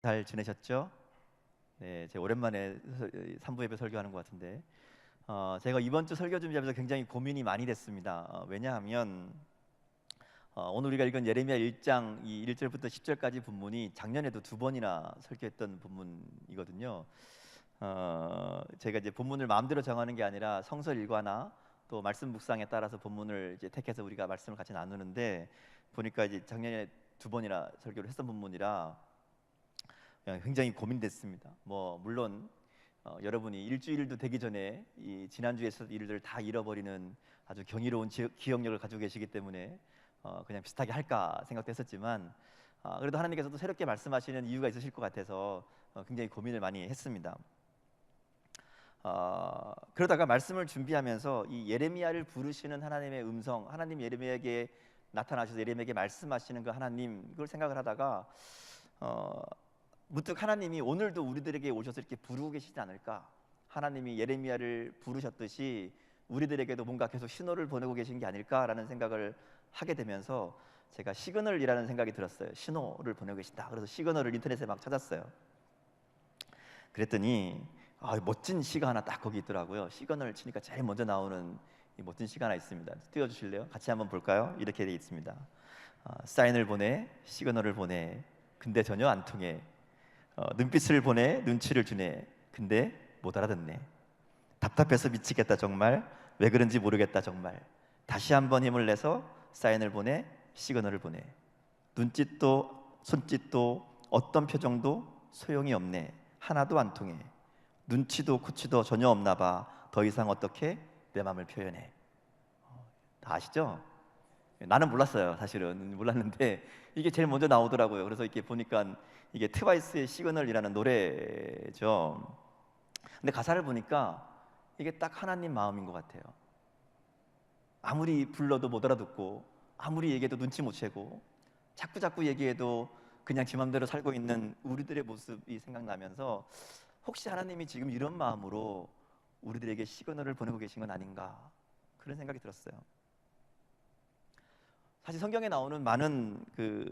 잘 지내셨죠? 네, 제가 오랜만에 3부 예배 설교하는 것 같은데 제가 이번 주 설교 준비하면서 굉장히 고민이 많이 됐습니다. 왜냐하면 오늘 우리가 읽은 예레미야 1장 이 1절부터 10절까지 본문이 작년에도 두 번이나 설교했던 본문이거든요. 제가 이제 본문을 마음대로 정하는 게 아니라 성서 일과나 또 말씀 묵상에 따라서 본문을 이제 택해서 우리가 말씀을 같이 나누는데, 보니까 이제 작년에 두 번이나 설교를 했던 본문이라 굉장히 고민됐습니다. 물론 여러분이 일주일도 되기 전에 이 지난주에 있었던 일들을 다 잃어버리는 아주 경이로운 기억력을 가지고 계시기 때문에 그냥 비슷하게 할까 생각도 했었지만, 그래도 하나님께서도 새롭게 말씀하시는 이유가 있으실 것 같아서 굉장히 고민을 많이 했습니다. 그러다가 말씀을 준비하면서 이 예레미야를 부르시는 하나님의 음성, 하나님 예레미야에게 나타나셔서 예레미야에게 말씀하시는 그 하나님, 그걸 생각을 하다가 문득 하나님이 오늘도 우리들에게 오셔서 이렇게 부르고 계시지 않을까? 하나님이 예레미야를 부르셨듯이 우리들에게도 뭔가 계속 신호를 보내고 계신 게 아닐까라는 생각을 하게 되면서 제가 시그널이라는 생각이 들었어요. 신호를 보내고 계신다. 그래서 시그널을 인터넷에 막 찾았어요. 그랬더니 멋진 시가 하나 딱 거기 있더라고요. 시그널 치니까 제일 먼저 나오는 이 멋진 시가 하나 있습니다. 띄워주실래요? 같이 한번 볼까요? 이렇게 되어 있습니다. 사인을 보내, 시그널을 보내, 근데 전혀 안 통해. 눈빛을 보내, 눈치를 주네, 근데 못 알아듣네. 답답해서 미치겠다 정말. 왜 그런지 모르겠다 정말. 다시 한번 힘을 내서 사인을 보내, 시그널을 보내. 눈짓도 손짓도 어떤 표정도 소용이 없네. 하나도 안 통해. 눈치도 코치도 전혀 없나 봐. 더 이상 어떻게 내 마음을 표현해. 다 아시죠? 나는 몰랐어요. 사실은 몰랐는데 이게 제일 먼저 나오더라고요. 그래서 이렇게 보니까 이게 트와이스의 시그널이라는 노래죠. 근데 가사를 보니까 이게 딱 하나님 마음인 것 같아요. 아무리 불러도 못 알아듣고, 아무리 얘기해도 눈치 못 채고, 자꾸 얘기해도 그냥 지 맘대로 살고 있는 우리들의 모습이 생각나면서, 혹시 하나님이 지금 이런 마음으로 우리들에게 시그널을 보내고 계신 건 아닌가, 그런 생각이 들었어요. 사실 성경에 나오는 많은 그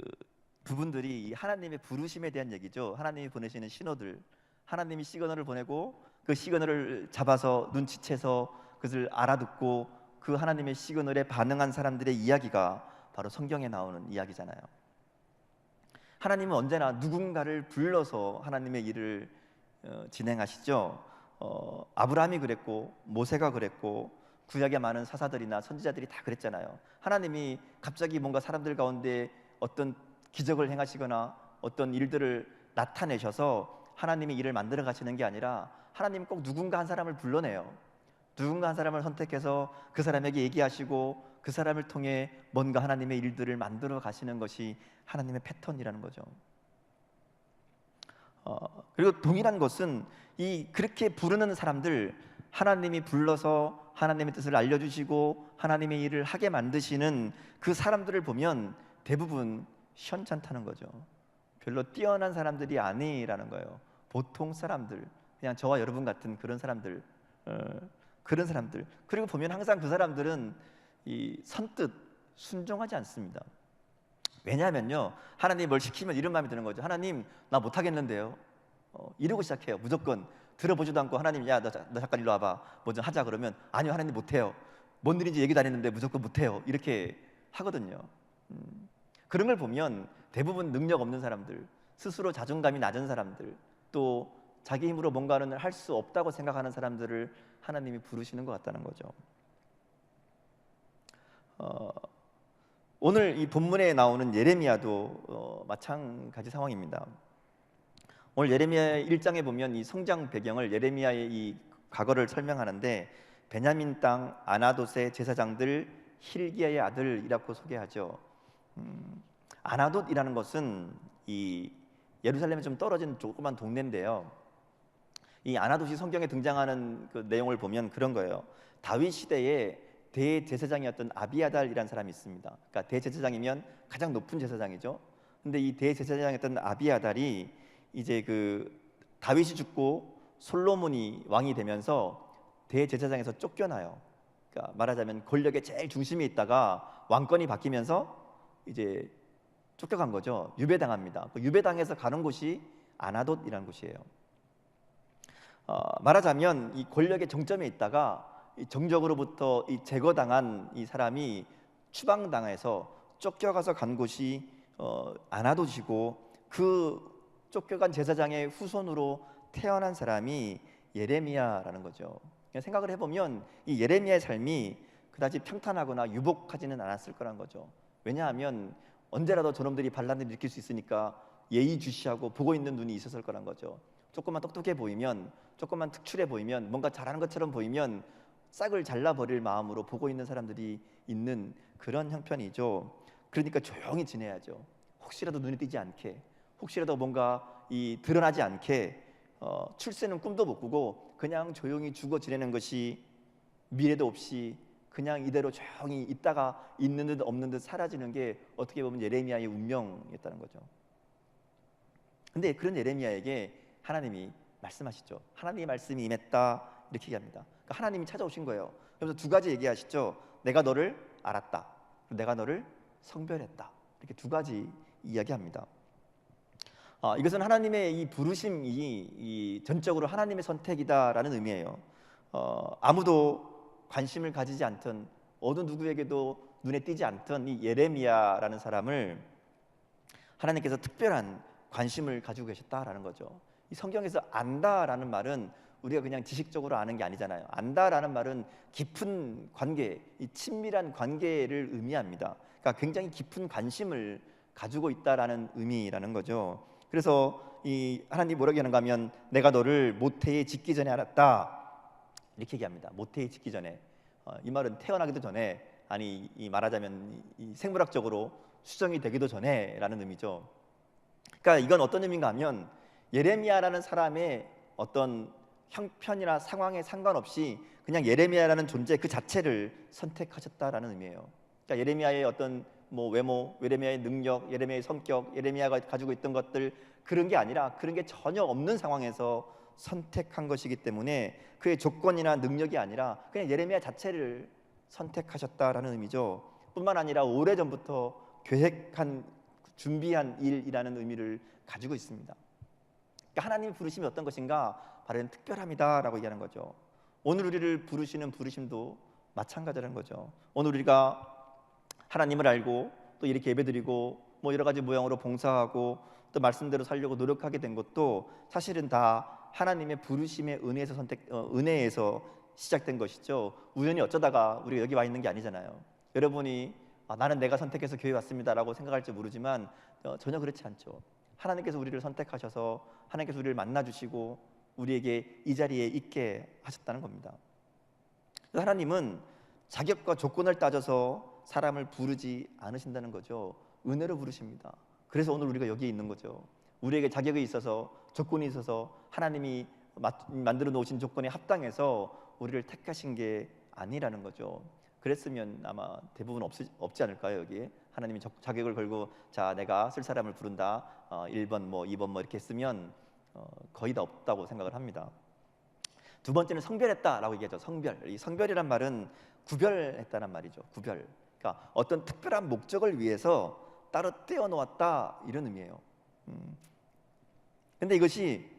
부분들이 하나님의 부르심에 대한 얘기죠. 하나님이 보내시는 신호들, 하나님이 시그널을 보내고 그 시그널을 잡아서 눈치채서 그것을 알아듣고 그 하나님의 시그널에 반응한 사람들의 이야기가 바로 성경에 나오는 이야기잖아요. 하나님은 언제나 누군가를 불러서 하나님의 일을 진행하시죠. 아브라함이 그랬고, 모세가 그랬고, 구약의 많은 사사들이나 선지자들이 다 그랬잖아요. 하나님이 갑자기 뭔가 사람들 가운데 어떤 기적을 행하시거나 어떤 일들을 나타내셔서 하나님이 일을 만들어 가시는 게 아니라, 하나님 꼭 누군가 한 사람을 불러내요. 누군가 한 사람을 선택해서 그 사람에게 얘기하시고 그 사람을 통해 뭔가 하나님의 일들을 만들어 가시는 것이 하나님의 패턴이라는 거죠. 그리고 동일한 것은 이 그렇게 부르는 사람들, 하나님이 불러서 하나님의 뜻을 알려주시고 하나님의 일을 하게 만드시는 그 사람들을 보면 대부분 시원찮다는 거죠. 별로 뛰어난 사람들이 아니라는 거예요. 보통 사람들, 그냥 저와 여러분 같은 그런 사람들, 그런 사람들. 그리고 보면 항상 그 사람들은 이 선뜻 순종하지 않습니다. 왜냐하면요, 하나님 뭘 시키면 이런 마음이 드는 거죠. 하나님, 나 못하겠는데요. 이러고 시작해요. 무조건 들어보지도 않고, 하나님, 야, 나 잠깐 일로 와봐, 뭐 좀 하자. 그러면 아니요, 하나님 못해요. 뭔 일인지 얘기도 안 했는데 무조건 못해요. 이렇게 하거든요. 그런 걸 보면 대부분 능력 없는 사람들, 스스로 자존감이 낮은 사람들, 또 자기 힘으로 뭔가는 할 수 없다고 생각하는 사람들을 하나님이 부르시는 것 같다는 거죠. 오늘 이 본문에 나오는 예레미야도 마찬가지 상황입니다. 오늘 예레미야 1장에 보면 이 성장 배경을, 예레미야의 이 과거를 설명하는데, 베냐민 땅 아나돗의 제사장들 힐기야의 아들이라고 소개하죠. 아나돗이라는 것은 이 예루살렘에 좀 떨어진 조그만 동네인데요. 이 아나돗이 성경에 등장하는 그 내용을 보면 그런 거예요. 다윗 시대에 대제사장이었던 아비아달이라는 사람이 있습니다. 그러니까 대제사장이면 가장 높은 제사장이죠. 근데 이 대제사장이었던 아비아달이 이제 그 다윗이 죽고 솔로몬이 왕이 되면서 대제사장에서 쫓겨나요. 그러니까 말하자면 권력의 제일 중심에 있다가 왕권이 바뀌면서 이제 쫓겨간 거죠. 유배당합니다. 그 유배당해서 가는 곳이 아나돗이라는 곳이에요. 말하자면 이 권력의 정점에 있다가 이 정적으로부터 이 제거당한 이 사람이 추방당해서 쫓겨가서 간 곳이 아나돗이고, 그 쫓겨간 제사장의 후손으로 태어난 사람이 예레미야라는 거죠. 생각을 해보면 이 예레미야의 삶이 그다지 평탄하거나 유복하지는 않았을 거란 거죠. 왜냐하면 언제라도 저놈들이 반란을 일으킬 수 있으니까 예의주시하고 보고 있는 눈이 있었을 거란 거죠. 조금만 똑똑해 보이면, 조금만 특출해 보이면, 뭔가 잘하는 것처럼 보이면 싹을 잘라버릴 마음으로 보고 있는 사람들이 있는 그런 형편이죠. 그러니까 조용히 지내야죠. 혹시라도 눈에 띄지 않게, 혹시라도 뭔가 이 드러나지 않게 출세는 꿈도 못 꾸고 그냥 조용히 죽어 지내는 것이 미래도 없이 그냥 이대로 조용히 있다가 있는 듯 없는 듯 사라지는 게 어떻게 보면 예레미야의 운명이었다는 거죠. 근데 그런 예레미야에게 하나님이 말씀하시죠. 하나님의 말씀이 임했다, 이렇게 얘기합니다. 그러니까 하나님이 찾아오신 거예요. 그래서 두 가지 얘기하시죠. 내가 너를 알았다, 내가 너를 성별했다, 이렇게 두 가지 이야기합니다. 이것은 하나님의 이 부르심이 이 전적으로 하나님의 선택이다라는 의미예요. 아무도 관심을 가지지 않던, 어느 누구에게도 눈에 띄지 않던 이 예레미야라는 사람을 하나님께서 특별한 관심을 가지고 계셨다라는 거죠. 이 성경에서 안다라는 말은 우리가 그냥 지식적으로 아는 게 아니잖아요. 안다라는 말은 깊은 관계, 이 친밀한 관계를 의미합니다. 그러니까 굉장히 깊은 관심을 가지고 있다라는 의미라는 거죠. 그래서 이 하나님 뭐라고 하는가 하면 내가 너를 모태에 짓기 전에 알았다, 이렇게 얘기합니다. 모태에 짓기 전에, 이 말은 태어나기도 전에, 아니 이 말하자면 이 생물학적으로 수정이 되기도 전에라는 의미죠. 그러니까 이건 어떤 의미인가 하면 예레미야라는 사람의 어떤 형편이나 상황에 상관없이 그냥 예레미야라는 존재 그 자체를 선택하셨다라는 의미예요. 그러니까 예레미야의 어떤 뭐 외모, 예레미야의 능력, 예레미야의 성격, 예레미야가 가지고 있던 것들, 그런 게 아니라 그런 게 전혀 없는 상황에서 선택한 것이기 때문에 그의 조건이나 능력이 아니라 그냥 예레미야 자체를 선택하셨다라는 의미죠. 뿐만 아니라 오래전부터 계획한, 준비한 일이라는 의미를 가지고 있습니다. 그러니까 하나님이 부르심이 어떤 것인가? 바로 특별함이다라고 얘기하는 거죠. 오늘 우리를 부르시는 부르심도 마찬가지라는 거죠. 오늘 우리가 하나님을 알고 또 이렇게 예배드리고 뭐 여러 가지 모양으로 봉사하고 또 말씀대로 살려고 노력하게 된 것도 사실은 다 하나님의 부르심의 은혜에서 은혜에서 시작된 것이죠. 우연히 어쩌다가 우리가 여기 와 있는 게 아니잖아요. 여러분이 나는 내가 선택해서 교회 왔습니다라고 생각할지 모르지만 전혀 그렇지 않죠. 하나님께서 우리를 선택하셔서 하나님께서 우리를 만나주시고 우리에게 이 자리에 있게 하셨다는 겁니다. 하나님은 자격과 조건을 따져서 사람을 부르지 않으신다는 거죠. 은혜로 부르십니다. 그래서 오늘 우리가 여기에 있는 거죠. 우리에게 자격이 있어서, 조건이 있어서 하나님이 만들어 놓으신 조건에 합당해서 우리를 택하신 게 아니라는 거죠. 그랬으면 아마 대부분 없지 않을까요? 여기에 하나님이 자격을 걸고 자 내가 쓸 사람을 부른다, 1번 뭐 2번 뭐 이렇게 했으면 거의 다 없다고 생각을 합니다. 두 번째는 성별했다라고 얘기하죠. 성별. 이 성별이란 말은 구별했다는 말이죠. 구별. 그러니까 어떤 특별한 목적을 위해서 따로 떼어 놓았다, 이런 의미예요. 근데 이것이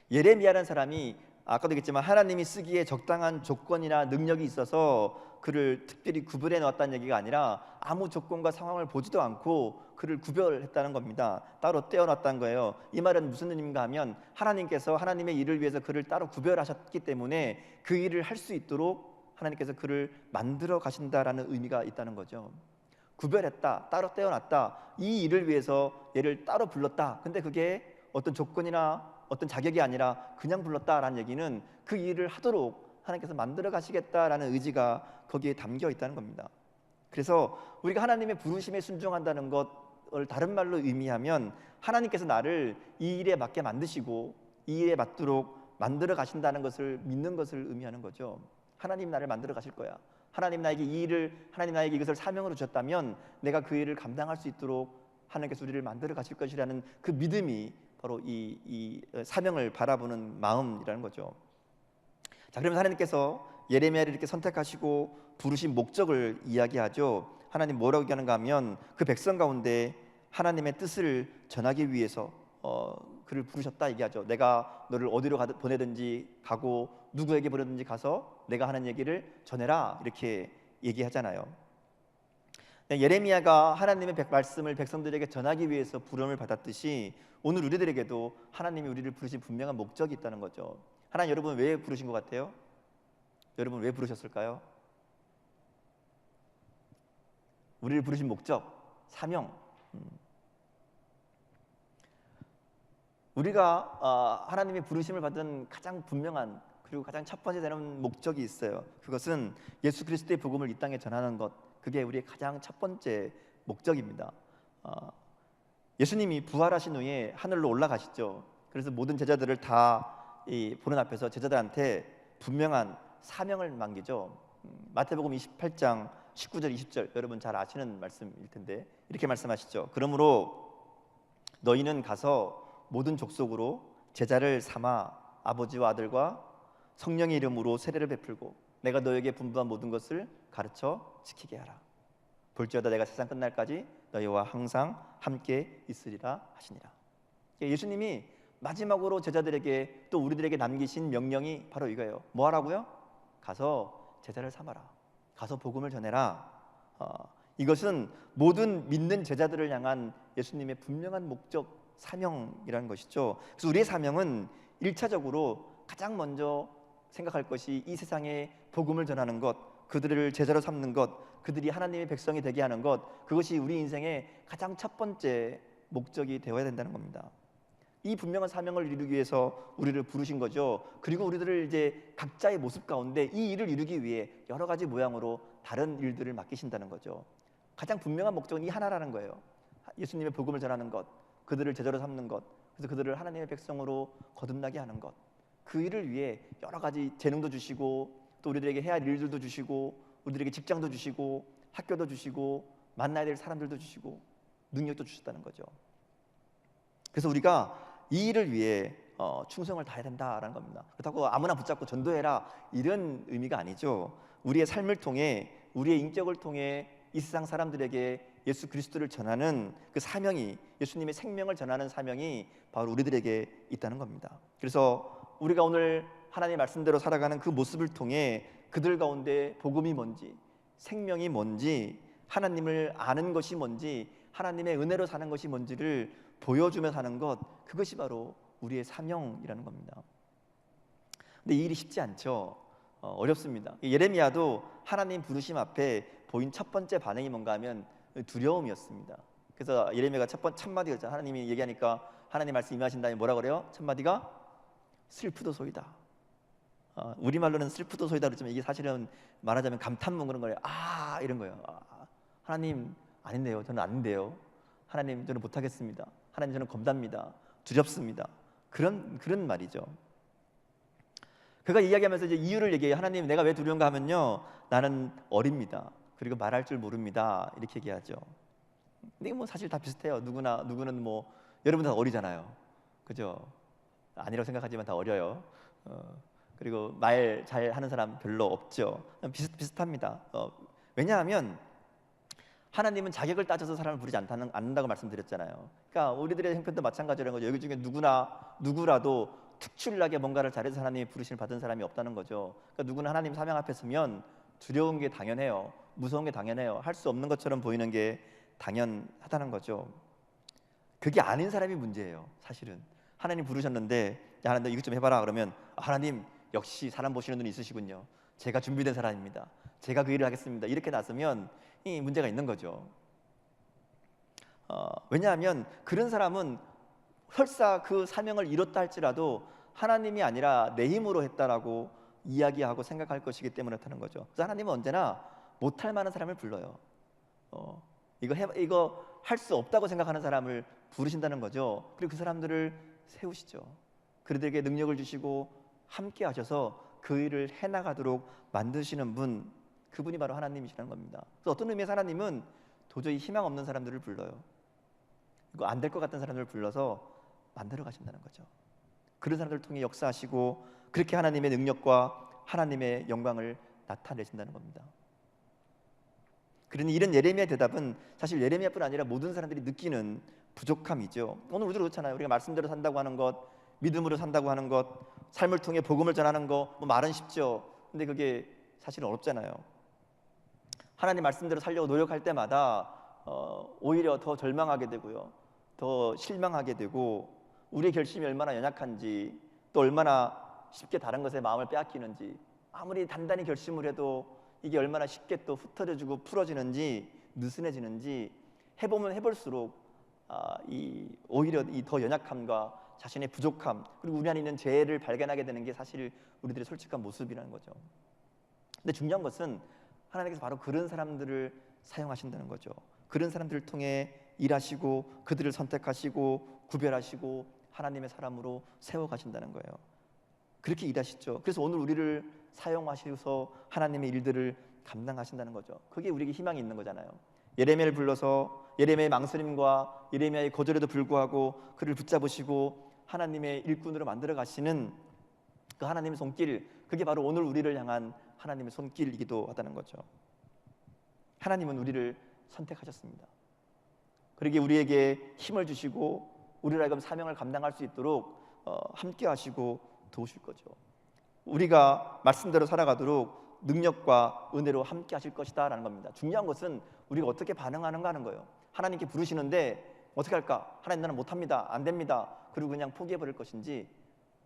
예레미야라는 사람이 아까도 얘기했지만 하나님이 쓰기에 적당한 조건이나 능력이 있어서 그를 특별히 구별해 놓았다는 얘기가 아니라 아무 조건과 상황을 보지도 않고 그를 구별했다는 겁니다. 따로 떼어놨다는 거예요. 이 말은 무슨 의미인가 하면 하나님께서 하나님의 일을 위해서 그를 따로 구별하셨기 때문에 그 일을 할 수 있도록 하나님께서 그를 만들어 가신다라는 의미가 있다는 거죠. 구별했다, 따로 떼어놨다, 이 일을 위해서 얘를 따로 불렀다. 근데 그게 어떤 조건이나 어떤 자격이 아니라 그냥 불렀다라는 얘기는 그 일을 하도록 하나님께서 만들어 가시겠다라는 의지가 거기에 담겨 있다는 겁니다. 그래서 우리가 하나님의 부르심에 순종한다는 것을 다른 말로 의미하면 하나님께서 나를 이 일에 맞게 만드시고 이 일에 맞도록 만들어 가신다는 것을 믿는 것을 의미하는 거죠. 하나님 나를 만들어 가실 거야. 하나님 나에게 하나님 나에게 이것을 사명으로 주셨다면 내가 그 일을 감당할 수 있도록 하나님께서 우리를 만들어 가실 것이라는 그 믿음이 바로 이 사명을 바라보는 마음이라는 거죠. 자, 그러면 하나님께서 예레미야를 이렇게 선택하시고 부르신 목적을 이야기하죠. 하나님 뭐라고 얘기하는가 하면 그 백성 가운데 하나님의 뜻을 전하기 위해서 그를 부르셨다 얘기하죠. 내가 너를 어디로 보내든지 가고 누구에게 보내든지 가서 내가 하는 얘기를 전해라 이렇게 얘기하잖아요. 예레미야가 하나님의 말씀을 백성들에게 전하기 위해서 부름을 받았듯이 오늘 우리들에게도 하나님이 우리를 부르신 분명한 목적이 있다는 거죠. 하나님 여러분 왜 부르신 것 같아요? 여러분 왜 부르셨을까요? 우리를 부르신 목적, 사명. 우리가 하나님의 부르심을 받은 가장 분명한 그리고 가장 첫 번째 되는 목적이 있어요. 그것은 예수 그리스도의 복음을 이 땅에 전하는 것. 그게 우리의 가장 첫 번째 목적입니다. 예수님이 부활하신 후에 하늘로 올라가시죠. 그래서 모든 제자들을 다 이 보는 앞에서 제자들한테 분명한 사명을 남기죠. 마태복음 28장 19절 20절 여러분 잘 아시는 말씀일 텐데 이렇게 말씀하시죠. 그러므로 너희는 가서 모든 족속으로 제자를 삼아 아버지와 아들과 성령의 이름으로 세례를 베풀고 내가 너에게 분부한 모든 것을 가르쳐 지키게 하라. 볼지어다 내가 세상 끝날까지 너희와 항상 함께 있으리라 하시니라. 예수님이 마지막으로 제자들에게 또 우리들에게 남기신 명령이 바로 이거예요. 뭐 하라고요? 가서 제자를 삼아라. 가서 복음을 전해라. 이것은 모든 믿는 제자들을 향한 예수님의 분명한 목적, 사명이라는 것이죠. 그래서 우리의 사명은 1차적으로 가장 먼저 생각할 것이 이 세상에 복음을 전하는 것, 그들을 제자로 삼는 것, 그들이 하나님의 백성이 되게 하는 것, 그것이 우리 인생의 가장 첫 번째 목적이 되어야 된다는 겁니다. 이 분명한 사명을 이루기 위해서 우리를 부르신 거죠. 그리고 우리들을 이제 각자의 모습 가운데 이 일을 이루기 위해 여러 가지 모양으로 다른 일들을 맡기신다는 거죠. 가장 분명한 목적은 이 하나라는 거예요. 예수님의 복음을 전하는 것, 그들을 제자로 삼는 것, 그래서 그들을 하나님의 백성으로 거듭나게 하는 것. 그 일을 위해 여러 가지 재능도 주시고 또 우리들에게 해야 할 일들도 주시고 우리들에게 직장도 주시고 학교도 주시고 만나야 될 사람들도 주시고 능력도 주셨다는 거죠. 그래서 우리가 이 일을 위해 충성을 다해야 된다라는 겁니다. 그렇다고 아무나 붙잡고 전도해라 이런 의미가 아니죠. 우리의 삶을 통해 우리의 인격을 통해 이 세상 사람들에게 예수 그리스도를 전하는 그 사명이 예수님의 생명을 전하는 사명이 바로 우리들에게 있다는 겁니다. 그래서 우리가 오늘 하나님의 말씀대로 살아가는 그 모습을 통해 그들 가운데 복음이 뭔지 생명이 뭔지 하나님을 아는 것이 뭔지 하나님의 은혜로 사는 것이 뭔지를 보여주며 사는 것 그것이 바로 우리의 사명이라는 겁니다. 근데 이 일이 쉽지 않죠. 어렵습니다. 예레미야도 하나님 부르심 앞에 보인 첫 번째 반응이 뭔가 하면 두려움이었습니다. 그래서 예레미야가 첫 마디였죠. 하나님이 얘기하니까 하나님 말씀 임하신 다음에 뭐라 그래요? 첫 마디가 슬프도소이다. 우리말로는 슬프도소이다 그러지만 이게 사실은 말하자면 감탄문 그런 거예요. 이런 거예요. 하나님 아닌데요. 저는 아닌데요. 하나님 저는 못하겠습니다. 하나님 저는 겁납니다. 두렵습니다. 그런 말이죠. 그가 이야기하면서 이제 이유를 얘기해요. 하나님 내가 왜 두려운가 하면요. 나는 어립니다. 그리고 말할 줄 모릅니다. 이렇게 얘기하죠. 근데 뭐 사실 다 비슷해요. 누구는 뭐 여러분 다 어리잖아요. 그죠? 아니라고 생각하지만 다 어려요. 그리고 말 잘하는 사람 별로 없죠. 비슷합니다. 왜냐하면 하나님은 자격을 따져서 사람을 부르지 않는다고 말씀드렸잖아요. 그러니까 우리들의 형편도 마찬가지라는 거죠. 여기 중에 누구라도 특출나게 뭔가를 잘해서 하나님의 부르심을 받은 사람이 없다는 거죠. 그러니까 누구나 하나님 사명 앞에 서면 두려운 게 당연해요. 무서운 게 당연해요. 할 수 없는 것처럼 보이는 게 당연하다는 거죠. 그게 아닌 사람이 문제예요. 사실은 하나님 부르셨는데 야 하나님 이것 좀 해봐라 그러면 하나님 역시 사람 보시는 눈이 있으시군요. 제가 준비된 사람입니다. 제가 그 일을 하겠습니다. 이렇게 나서면 이 문제가 있는 거죠. 왜냐하면 그런 사람은 설사 그 사명을 이뤘다 할지라도 하나님이 아니라 내 힘으로 했다라고 이야기하고 생각할 것이기 때문에 그렇다는 거죠. 그래서 하나님은 언제나 못할 만한 사람을 불러요. 이거 할 수 없다고 생각하는 사람을 부르신다는 거죠. 그리고 그 사람들을 세우시죠. 그들에게 능력을 주시고 함께 하셔서 그 일을 해나가도록 만드시는 분, 그분이 바로 하나님이시라는 겁니다. 그래서 어떤 의미에서 하나님은 도저히 희망 없는 사람들을 불러요. 이거 안 될 것 같은 사람들을 불러서 만들어 가신다는 거죠. 그런 사람들을 통해 역사하시고 그렇게 하나님의 능력과 하나님의 영광을 나타내신다는 겁니다. 그러니 이런 예레미야의 대답은 사실 예레미야뿐 아니라 모든 사람들이 느끼는 부족함이죠. 오늘 우리도 그렇잖아요. 우리가 말씀대로 산다고 하는 것, 믿음으로 산다고 하는 것, 삶을 통해 복음을 전하는 거, 뭐 말은 쉽죠. 근데 그게 사실은 어렵잖아요. 하나님 말씀대로 살려고 노력할 때마다 오히려 더 절망하게 되고요, 더 실망하게 되고, 우리의 결심이 얼마나 연약한지, 또 얼마나 쉽게 다른 것에 마음을 빼앗기는지, 아무리 단단히 결심을 해도 이게 얼마나 쉽게 또 흩어져지고 풀어지는지, 느슨해지는지 해보면 해볼수록 오히려 이 더 연약함과 자신의 부족함, 그리고 우리 안에 있는 죄를 발견하게 되는 게 사실 우리들의 솔직한 모습이라는 거죠. 근데 중요한 것은 하나님께서 바로 그런 사람들을 사용하신다는 거죠. 그런 사람들을 통해 일하시고 그들을 선택하시고 구별하시고 하나님의 사람으로 세워가신다는 거예요. 그렇게 일하시죠. 그래서 오늘 우리를 사용하셔서 하나님의 일들을 감당하신다는 거죠. 그게 우리에게 희망이 있는 거잖아요. 예레미야를 불러서 예레미야의 망설임과 예레미야의 거절에도 불구하고 그를 붙잡으시고 하나님의 일꾼으로 만들어 가시는 그 하나님의 손길, 그게 바로 오늘 우리를 향한 하나님의 손길이기도 하다는 거죠. 하나님은 우리를 선택하셨습니다. 그러기에 우리에게 힘을 주시고 우리를 하여금 사명을 감당할 수 있도록 함께 하시고 도우실 거죠. 우리가 말씀대로 살아가도록 능력과 은혜로 함께 하실 것이다 라는 겁니다. 중요한 것은 우리가 어떻게 반응하는가 하는 거예요. 하나님께 부르시는데 어떻게 할까? 하나님, 나는 못합니다, 안 됩니다, 그리고 그냥 포기해버릴 것인지,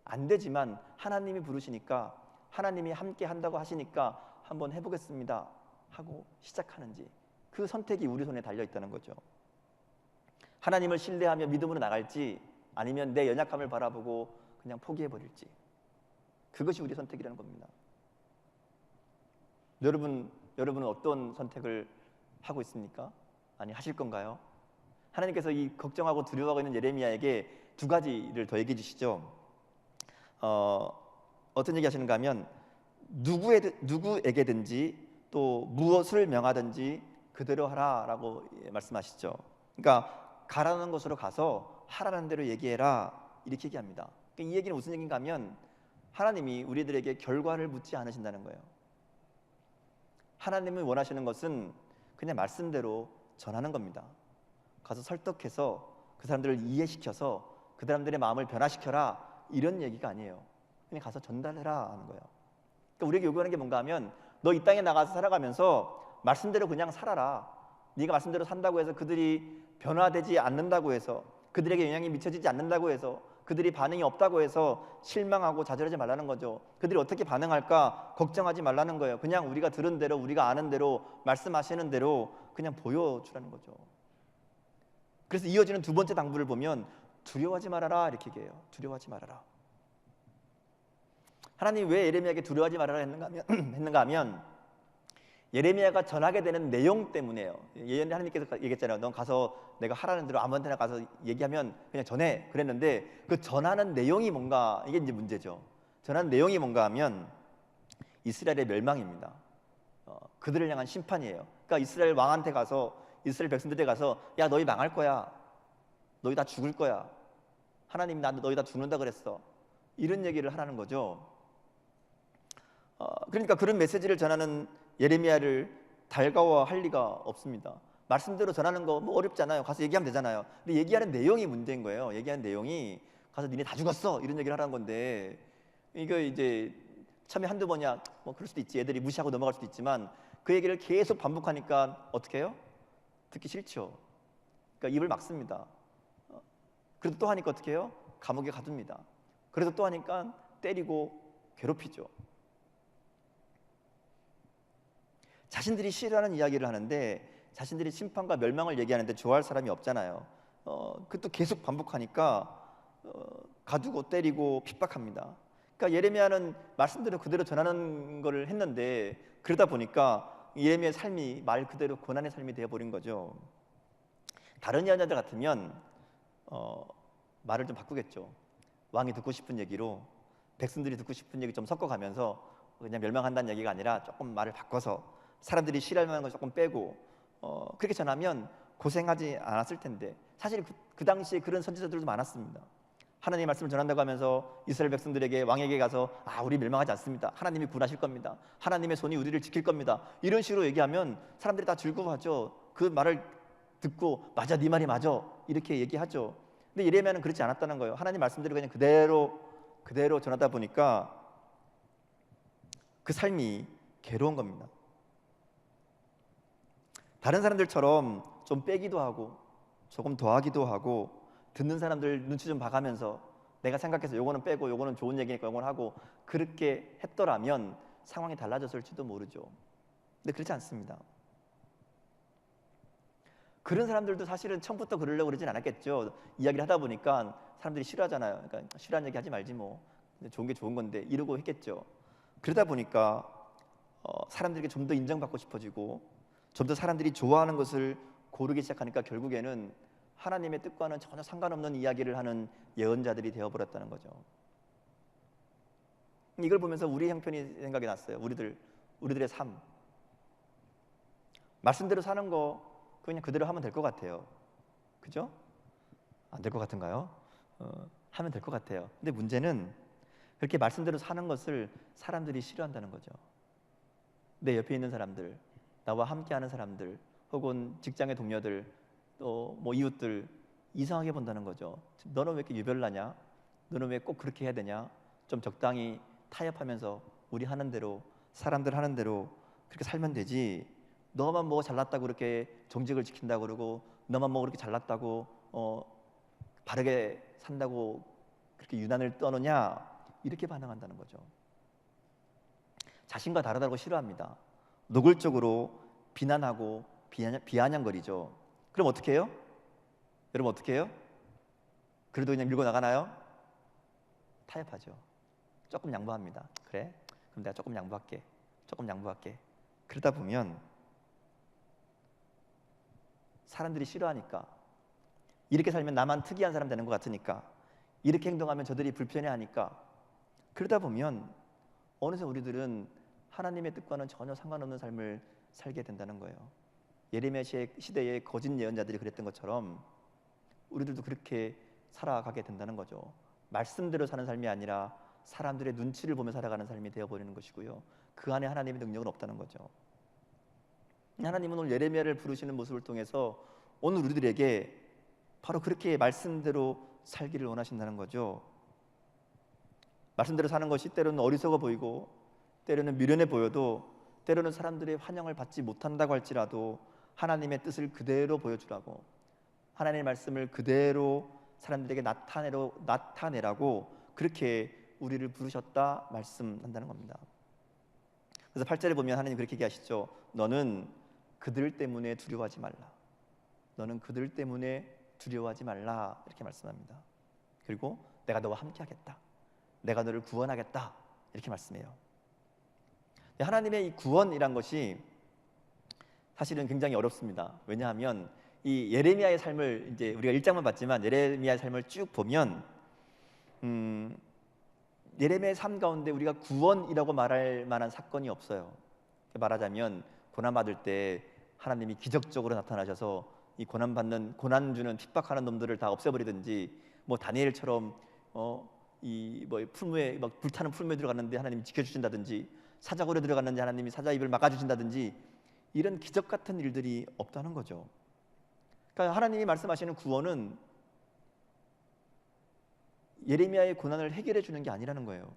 안 되지만 하나님이 부르시니까, 하나님이 함께 한다고 하시니까 한번 해보겠습니다 하고 시작하는지, 그 선택이 우리 손에 달려있다는 거죠. 하나님을 신뢰하며 믿음으로 나갈지, 아니면 내 연약함을 바라보고 그냥 포기해버릴지, 그것이 우리의 선택이라는 겁니다. 여러분은 어떤 선택을 하고 있습니까? 아니, 하실 건가요? 하나님께서 이 걱정하고 두려워하고 있는 예레미야에게 두 가지를 더 얘기해 주시죠. 어떤 얘기 하시는가 하면, 누구에게든지 또 무엇을 명하든지 그대로 하라라고 말씀하시죠. 그러니까 가라는 곳으로 가서 하라는 대로 얘기해라, 이렇게 얘기합니다. 그러니까 이 얘기는 무슨 얘기인가 하면, 하나님이 우리들에게 결과를 묻지 않으신다는 거예요. 하나님이 원하시는 것은 그냥 말씀대로 전하는 겁니다. 가서 설득해서 그 사람들을 이해시켜서 그 사람들의 마음을 변화시켜라, 이런 얘기가 아니에요. 그냥 가서 전달해라 하는 거예요. 그러니까 우리에게 요구하는 게 뭔가 하면, 너 이 땅에 나가서 살아가면서 말씀대로 그냥 살아라. 네가 말씀대로 산다고 해서 그들이 변화되지 않는다고 해서, 그들에게 영향이 미쳐지지 않는다고 해서, 그들이 반응이 없다고 해서 실망하고 좌절하지 말라는 거죠. 그들이 어떻게 반응할까 걱정하지 말라는 거예요. 그냥 우리가 들은 대로, 우리가 아는 대로, 말씀하시는 대로 그냥 보여주라는 거죠. 그래서 이어지는 두 번째 당부를 보면, 두려워하지 말아라, 이렇게 얘기해요. 두려워하지 말아라. 하나님 왜 예레미야에게 두려워하지 말아라 했는가 하면 예레미야가 전하게 되는 내용 때문에요. 예전에 하나님께서 얘기했잖아요. 넌 가서 내가 하라는 대로 아무한테나 가서 얘기하면 그냥 전해, 그랬는데 그 전하는 내용이 뭔가, 이게 이제 문제죠. 전하는 내용이 뭔가 하면 이스라엘의 멸망입니다. 그들을 향한 심판이에요. 그러니까 이스라엘 왕한테 가서, 이스라엘 백성들에 가서, 야, 너희 망할 거야, 너희 다 죽을 거야, 하나님이 너희 다 죽는다 그랬어, 이런 얘기를 하라는 거죠. 그러니까 그런 메시지를 전하는 예레미야를 달가워할 리가 없습니다. 말씀대로 전하는 거 뭐 어렵잖아요. 가서 얘기하면 되잖아요. 근데 얘기하는 내용이 문제인 거예요. 얘기하는 내용이 가서 니네 다 죽었어, 이런 얘기를 하라는 건데, 이거 이제 처음에 한두 번이야 뭐 그럴 수도 있지, 애들이 무시하고 넘어갈 수도 있지만, 그 얘기를 계속 반복하니까 어떻게 해요? 듣기 싫죠. 그러니까 입을 막습니다. 그래도 또 하니까 어떻게 해요? 감옥에 가둡니다. 그래서 또 하니까 때리고 괴롭히죠. 자신들이 싫어하는 이야기를 하는데, 자신들이 심판과 멸망을 얘기하는데 좋아할 사람이 없잖아요. 그것도 계속 반복하니까 가두고 때리고 핍박합니다. 그러니까 예레미야는 말씀대로 그대로 전하는 것을 했는데, 그러다 보니까 예레미야의 삶이 말 그대로 고난의 삶이 되어버린 거죠. 다른 예언자들 같으면 말을 좀 바꾸겠죠. 왕이 듣고 싶은 얘기로, 백성들이 듣고 싶은 얘기 좀 섞어가면서, 그냥 멸망한다는 얘기가 아니라 조금 말을 바꿔서 사람들이 싫어할 만한 거 조금 빼고 그렇게 전하면 고생하지 않았을 텐데, 사실 그 당시에 그런 선지자들도 많았습니다. 하나님의 말씀을 전한다고 하면서 이스라엘 백성들에게 왕에게 가서 우리 멸망하지 않습니다. 하나님이 구원하실 겁니다. 하나님의 손이 우리를 지킬 겁니다. 이런 식으로 얘기하면 사람들이 다 즐거워하죠. 그 말을 듣고 맞아, 네 말이 맞아, 이렇게 얘기하죠. 근데 예레미야는 그렇지 않았다는 거예요. 하나님 말씀대로 그냥 그대로 전하다 보니까 그 삶이 괴로운 겁니다. 다른 사람들처럼 좀 빼기도 하고 조금 더하기도 하고 듣는 사람들 눈치 좀 봐가면서 내가 생각해서 요거는 빼고 요거는 좋은 얘기니까 요거는 하고 그렇게 했더라면 상황이 달라졌을지도 모르죠. 근데 그렇지 않습니다. 그런 사람들도 사실은 처음부터 그러려고 그러진 않았겠죠. 이야기를 하다 보니까 사람들이 싫어하잖아요. 그러니까 싫어하는 얘기 하지 말지 뭐, 좋은 게 좋은 건데 이러고 했겠죠. 그러다 보니까 사람들에게 좀 더 인정받고 싶어지고 좀 더 사람들이 좋아하는 것을 고르기 시작하니까 결국에는 하나님의 뜻과는 전혀 상관없는 이야기를 하는 예언자들이 되어버렸다는 거죠. 이걸 보면서 우리 형편이 생각이 났어요. 우리들의 삶, 말씀대로 사는 거 그냥 그대로 하면 될 것 같아요. 그죠? 안 될 것 같은가요? 하면 될 것 같아요. 근데 문제는 그렇게 말씀대로 사는 것을 사람들이 싫어한다는 거죠. 내 옆에 있는 사람들, 나와 함께하는 사람들, 혹은 직장의 동료들, 또 뭐 이웃들 이상하게 본다는 거죠. 너는 왜 이렇게 유별나냐? 너는 왜 꼭 그렇게 해야 되냐? 좀 적당히 타협하면서 우리 하는 대로, 사람들 하는 대로 그렇게 살면 되지. 너만 뭐 잘났다고 그렇게 정직을 지킨다고 그러고, 너만 뭐 그렇게 잘났다고 바르게 산다고 그렇게 유난을 떠느냐? 이렇게 반응한다는 거죠. 자신과 다르다고 싫어합니다. 노골적으로 비난하고 비아냥거리죠. 그럼 어떻게 해요? 여러분 어떻게 해요? 그래도 그냥 밀고 나가나요? 타협하죠. 조금 양보합니다. 그래? 그럼 내가 조금 양보할게. 그러다 보면 사람들이 싫어하니까, 이렇게 살면 나만 특이한 사람 되는 것 같으니까, 이렇게 행동하면 저들이 불편해하니까, 그러다 보면 어느새 우리들은 하나님의 뜻과는 전혀 상관없는 삶을 살게 된다는 거예요. 예레미야 시대의 거짓 예언자들이 그랬던 것처럼 우리들도 그렇게 살아가게 된다는 거죠. 말씀대로 사는 삶이 아니라 사람들의 눈치를 보며 살아가는 삶이 되어버리는 것이고요. 그 안에 하나님의 능력은 없다는 거죠. 하나님은 오늘 예레미야를 부르시는 모습을 통해서 오늘 우리들에게 바로 그렇게 말씀대로 살기를 원하신다는 거죠. 말씀대로 사는 것이 때로는 어리석어 보이고 때로는 미련해 보여도 때로는 사람들의 환영을 받지 못한다고 할지라도 하나님의 뜻을 그대로 보여주라고, 하나님의 말씀을 그대로 사람들에게 나타내라고 그렇게 우리를 부르셨다 말씀한다는 겁니다. 그래서 8절에 보면 하나님 그렇게 얘기하시죠. 너는 그들 때문에 두려워하지 말라. 너는 그들 때문에 두려워하지 말라, 이렇게 말씀합니다. 그리고 내가 너와 함께 하겠다, 내가 너를 구원하겠다, 이렇게 말씀해요. 하나님의 이 구원이란 것이 사실은 굉장히 어렵습니다. 왜냐하면 이 예레미야의 삶을 이제 우리가 1장만 봤지만 예레미야의 삶을 쭉 보면 예레미야의 삶 가운데 우리가 구원이라고 말할 만한 사건이 없어요. 말하자면 고난받을 때 하나님이 기적적으로 나타나셔서 이 고난 주는 핍박하는 놈들을 다 없애버리든지, 뭐 다니엘처럼 이 뭐 풀무에 막 불타는 풀무에 들어갔는데 하나님이 지켜주신다든지, 사자굴에 들어갔는데 하나님이 사자 입을 막아주신다든지, 이런 기적 같은 일들이 없다는 거죠. 그러니까 하나님이 말씀하시는 구원은 예레미야의 고난을 해결해 주는 게 아니라는 거예요.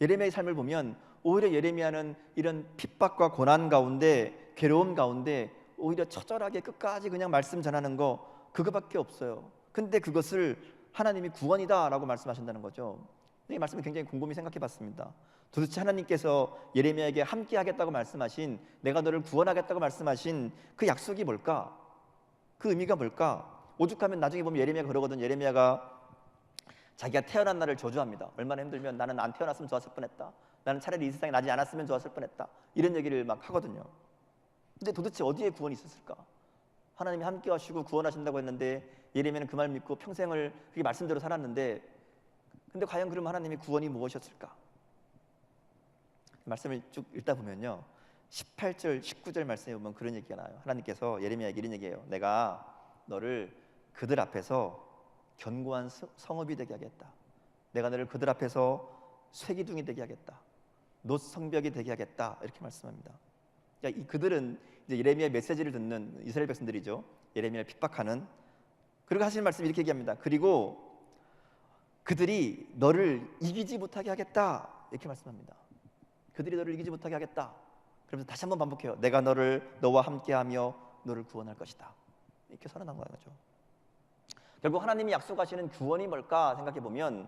예레미야의 삶을 보면 오히려 예레미야는 이런 핍박과 고난 가운데, 괴로움 가운데 오히려 처절하게 끝까지 그냥 말씀 전하는 거, 그거밖에 없어요. 근데 그것을 하나님이 구원이다라고 말씀하신다는 거죠. 이 말씀을 굉장히 곰곰이 생각해 봤습니다. 도대체 하나님께서 예레미야에게 함께 하겠다고 말씀하신, 내가 너를 구원하겠다고 말씀하신 그 약속이 뭘까? 그 의미가 뭘까? 오죽하면 나중에 보면 예레미야가 그러거든. 예레미야가 자기가 태어난 날을 저주합니다. 얼마나 힘들면 나는 안 태어났으면 좋았을 뻔했다, 나는 차라리 이 세상에 나지 않았으면 좋았을 뻔했다, 이런 얘기를 막 하거든요. 근데 도대체 어디에 구원이 있었을까? 하나님이 함께 하시고 구원하신다고 했는데 예레미야는 그 말 믿고 평생을 그게 말씀대로 살았는데, 근데 과연 그러면 하나님의 구원이 무엇이었을까? 말씀을 쭉 읽다 보면요, 18절, 19절 말씀에 보면 그런 얘기가 나와요. 하나님께서 예레미야에게 이런 얘기해요. 내가 너를 그들 앞에서 견고한 성읍이 되게 하겠다. 내가 너를 그들 앞에서 쇠기둥이 되게 하겠다. 놋 성벽이 되게 하겠다. 이렇게 말씀합니다. 이 그들은 이제 예레미야의 메시지를 듣는 이스라엘 백성들이죠. 예레미야를 핍박하는. 그리고 하시는 말씀이 이렇게 얘기합니다. 그리고 그들이 너를 이기지 못하게 하겠다. 이렇게 말씀합니다. 그들이 너를 이기지 못하게 하겠다. 그러면서 다시 한번 반복해요. 내가 너와 함께하며 너를 구원할 것이다. 이렇게 선언한 거죠. 결국 하나님이 약속하시는 구원이 뭘까 생각해 보면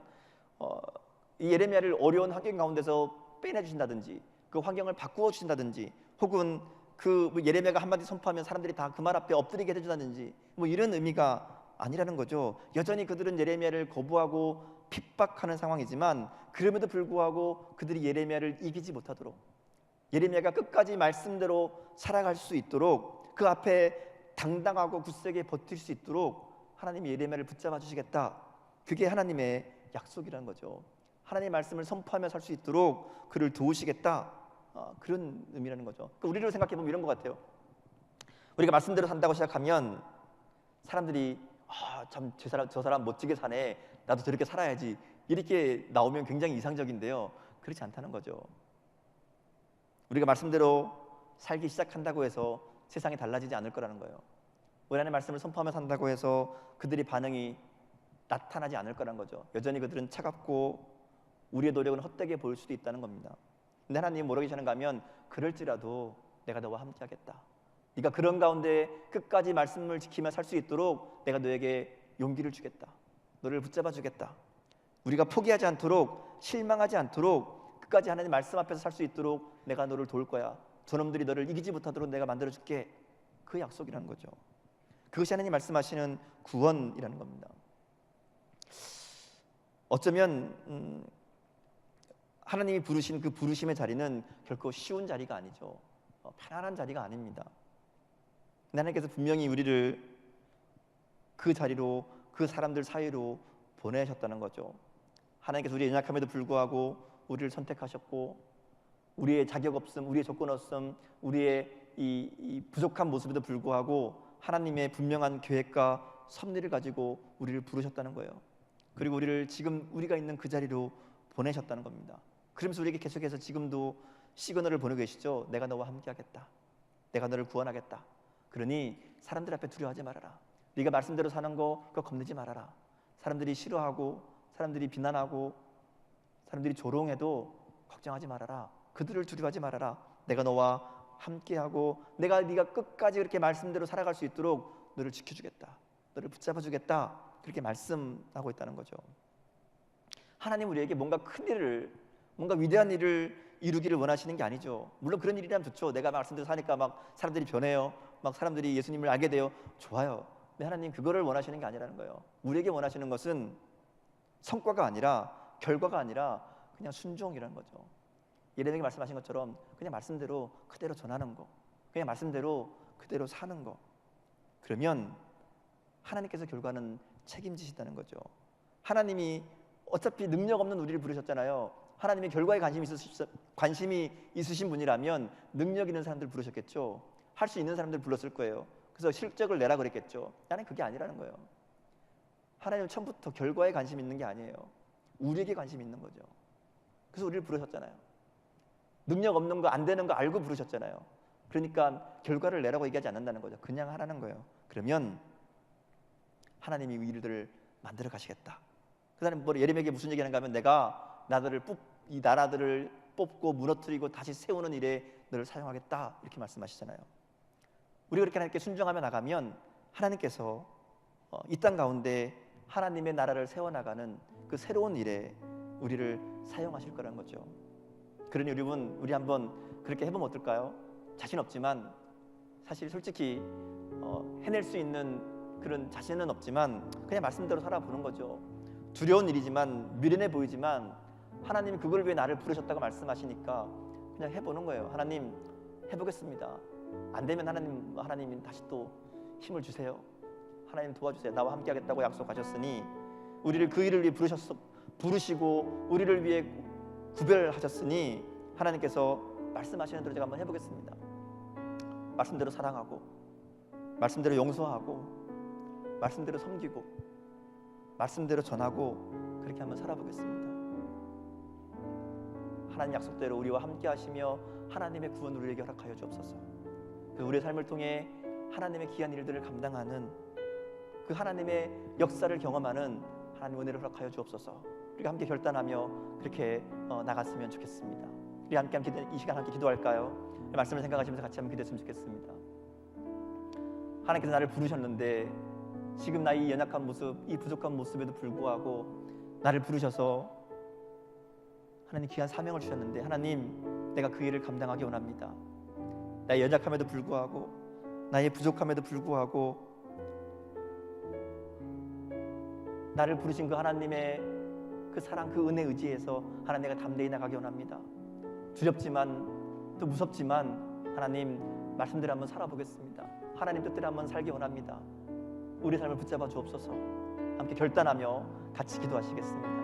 이 예레미야를 어려운 환경 가운데서 빼내주신다든지 그 환경을 바꾸어 주신다든지 혹은 그 예레미야가 한마디 선포하면 사람들이 다 그 말 앞에 엎드리게 해준다든지 뭐 이런 의미가 아니라는 거죠. 여전히 그들은 예레미야를 거부하고 핍박하는 상황이지만 그럼에도 불구하고 그들이 예레미야를 이기지 못하도록 예레미야가 끝까지 말씀대로 살아갈 수 있도록 그 앞에 당당하고 굳세게 버틸 수 있도록 하나님이 예레미야를 붙잡아 주시겠다. 그게 하나님의 약속이라는 거죠. 하나님의 말씀을 선포하며 살 수 있도록 그를 도우시겠다. 그런 의미라는 거죠. 우리를 생각해 보면 이런 것 같아요. 우리가 말씀대로 산다고 시작하면 사람들이 참 저 사람 멋지게 사네. 나도 저렇게 살아야지. 이렇게 나오면 굉장히 이상적인데요. 그렇지 않다는 거죠. 우리가 말씀대로 살기 시작한다고 해서 세상이 달라지지 않을 거라는 거예요. 우리 안에 말씀을 선포하며 산다고 해서 그들의 반응이 나타나지 않을 거라는 거죠. 여전히 그들은 차갑고 우리의 노력은 헛되게 보일 수도 있다는 겁니다. 근데 하나님이 뭐라고 하시는가 하면 그럴지라도 내가 너와 함께 하겠다. 네가 그런 가운데 끝까지 말씀을 지키며 살 수 있도록 내가 너에게 용기를 주겠다. 너를 붙잡아 주겠다. 우리가 포기하지 않도록 실망하지 않도록 끝까지 하나님 말씀 앞에서 살 수 있도록 내가 너를 도울 거야. 저놈들이 너를 이기지 못하도록 내가 만들어 줄게. 그 약속이라는 거죠. 그것이 하나님 말씀하시는 구원이라는 겁니다. 어쩌면 하나님이 부르신 그 부르심의 자리는 결코 쉬운 자리가 아니죠. 편안한 자리가 아닙니다. 하나님께서 분명히 우리를 그 자리로 그 사람들 사이로 보내셨다는 거죠. 하나님께서 우리의 연약함에도 불구하고 우리를 선택하셨고 우리의 자격 없음, 우리의 조건 없음, 우리의 이 부족한 모습에도 불구하고 하나님의 분명한 계획과 섭리를 가지고 우리를 부르셨다는 거예요. 그리고 우리를 지금 우리가 있는 그 자리로 보내셨다는 겁니다. 그러면서 우리에게 계속해서 지금도 시그널을 보내고 계시죠. 내가 너와 함께 하겠다. 내가 너를 구원하겠다. 그러니 사람들 앞에 두려워하지 말아라. 네가 말씀대로 사는 거 그거 겁내지 말아라. 사람들이 싫어하고 사람들이 비난하고 사람들이 조롱해도 걱정하지 말아라. 그들을 두려워하지 말아라. 내가 너와 함께하고 네가 끝까지 그렇게 말씀대로 살아갈 수 있도록 너를 지켜주겠다. 너를 붙잡아주겠다. 그렇게 말씀하고 있다는 거죠. 하나님 우리에게 뭔가 큰 일을 뭔가 위대한 일을 이루기를 원하시는 게 아니죠. 물론 그런 일이라면 좋죠. 내가 말씀대로 사니까 막 사람들이 변해요. 막 사람들이 예수님을 알게 돼요. 좋아요. 근데 하나님 그거를 원하시는 게 아니라는 거예요. 우리에게 원하시는 것은 성과가 아니라 결과가 아니라 그냥 순종이라는 거죠. 예레미야가 말씀하신 것처럼 그냥 말씀대로 그대로 전하는 거, 그냥 말씀대로 그대로 사는 거. 그러면 하나님께서 결과는 책임지신다는 거죠. 하나님이 어차피 능력 없는 우리를 부르셨잖아요. 하나님이 결과에 관심이 있으신 분이라면 능력 있는 사람들 부르셨겠죠. 할 수 있는 사람들 불렀을 거예요. 그래서 실적을 내라 그랬겠죠. 나는 그게 아니라는 거예요. 하나님은 처음부터 결과에 관심 있는 게 아니에요. 우리에게 관심이 있는 거죠. 그래서 우리를 부르셨잖아요. 능력 없는 거, 안 되는 거 알고 부르셨잖아요. 그러니까 결과를 내라고 얘기하지 않는다는 거죠. 그냥 하라는 거예요. 그러면 하나님이 이 일들을 만들어 가시겠다. 그 다음에 예레미야에게 무슨 얘기하는가 하면 내가 이 나라들을 뽑고 무너뜨리고 다시 세우는 일에 너를 사용하겠다. 이렇게 말씀하시잖아요. 우리가 그렇게 하나님께 순종하며 나가면 하나님께서 이 땅 가운데 하나님의 나라를 세워나가는 그 새로운 일에 우리를 사용하실 거라는 거죠. 그러니 여러분, 우리 한번 그렇게 해보면 어떨까요? 자신 없지만 사실 솔직히 해낼 수 있는 그런 자신은 없지만 그냥 말씀대로 살아보는 거죠. 두려운 일이지만 미련해 보이지만 하나님이 그걸 위해 나를 부르셨다고 말씀하시니까 그냥 해보는 거예요. 하나님 해보겠습니다. 안 되면 하나님이 다시 또 힘을 주세요. 하나님 도와주세요. 나와 함께 하겠다고 약속하셨으니 우리를 그 일을 위해 부르시고 우리를 위해 구별하셨으니 하나님께서 말씀하시는 대로 제가 한번 해보겠습니다. 말씀대로 사랑하고 말씀대로 용서하고 말씀대로 섬기고 말씀대로 전하고 그렇게 한번 살아보겠습니다. 하나님 약속대로 우리와 함께 하시며 하나님의 구원을 우리에게 허락하여 주옵소서. 그 우리의 삶을 통해 하나님의 귀한 일들을 감당하는 그 하나님의 역사를 경험하는 하나님 은혜를 허락하여 주옵소서. 우리가 함께 결단하며 그렇게 나갔으면 좋겠습니다. 우리 함께 이 시간 함께 기도할까요? 말씀을 생각하시면서 같이 한번 기도했으면 좋겠습니다. 하나님께서 나를 부르셨는데 지금 나의 연약한 모습, 이 부족한 모습에도 불구하고 나를 부르셔서 하나님 귀한 사명을 주셨는데 하나님, 내가 그 일을 감당하기 원합니다. 나의 연약함에도 불구하고 나의 부족함에도 불구하고 나를 부르신 그 하나님의 그 사랑, 그 은혜 의지에서 하나님, 내가 담대히 나가기 원합니다. 두렵지만 또 무섭지만 하나님 말씀대로 한번 살아보겠습니다. 하나님 뜻대로 한번 살기 원합니다. 우리 삶을 붙잡아 주옵소서. 함께 결단하며 같이 기도하시겠습니다.